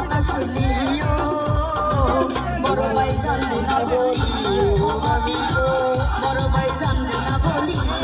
কথা শুনিও বড় ভাই জানবে না বলিও ভাবি গো বড় ভাই জানবে না বলিও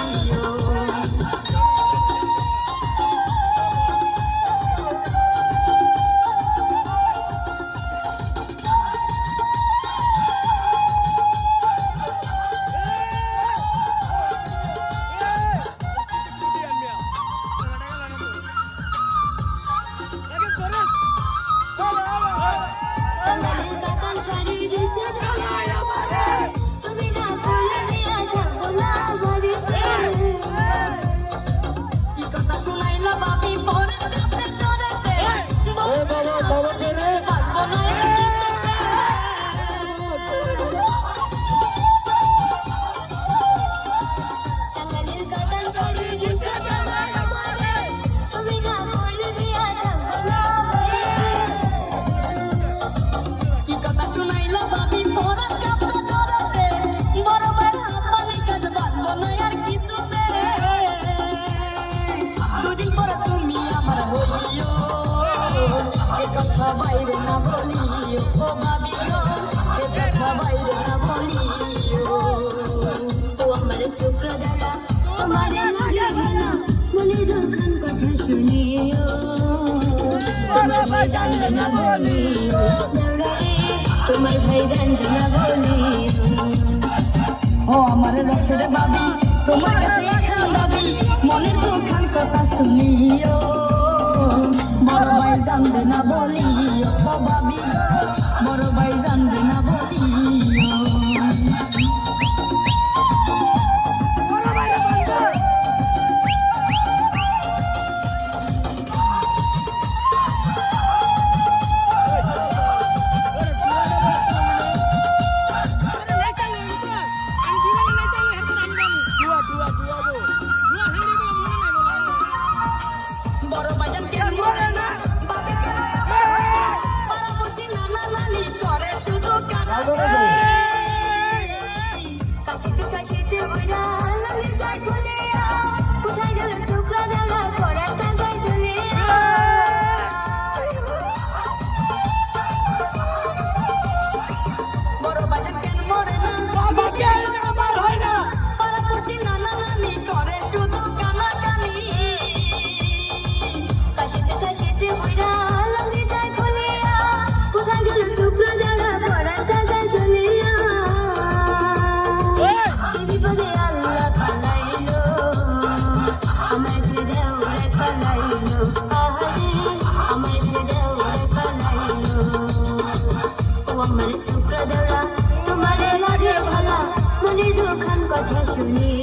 বাইরে না বলিও ও ভাবি গো এ কথা বাইরে না বলিও তো আমার ছোকরা দাদা তোমার লাগে ভালো মনে দুঃখান কথা শুনিও তোমার ভাই জানবে না বলিও তোমার ভাই জানবে না বলিও ও আমার রসের ভাবি তোমার কাছে এখন দাবি মনে দুঃখান কথা শুনিও বড় ভাই জানবে না বলিও ভাবি বড় ভাই জানবে না বলিও বড় ভাই জানবে না কাশিতে ওইরা লাগে যায় খুলিয়া কোথায় গেল ছোকরা দাদা পড়া কাগজ ঝুলিয়া বড় বাজার কেন মরে না বাবা কেন আমার হয় না পাড়া পড়ছি নানা নানি করে শুধু কানাকানি কাশিতে ওইরা লাগে যায় খুলিয়া কোথায় গেল ছোকরা দাদা পড়া কাগজ ঝুলিয়া বিপদে আল্লাহ পালাইলো আমার দেওরে পালাইলো আহারে আমার দেওরে পালাইলো ও আমার ছোকরা দেওরা তোমার লাগে ভালা মনে দুঃখান কথা শুনি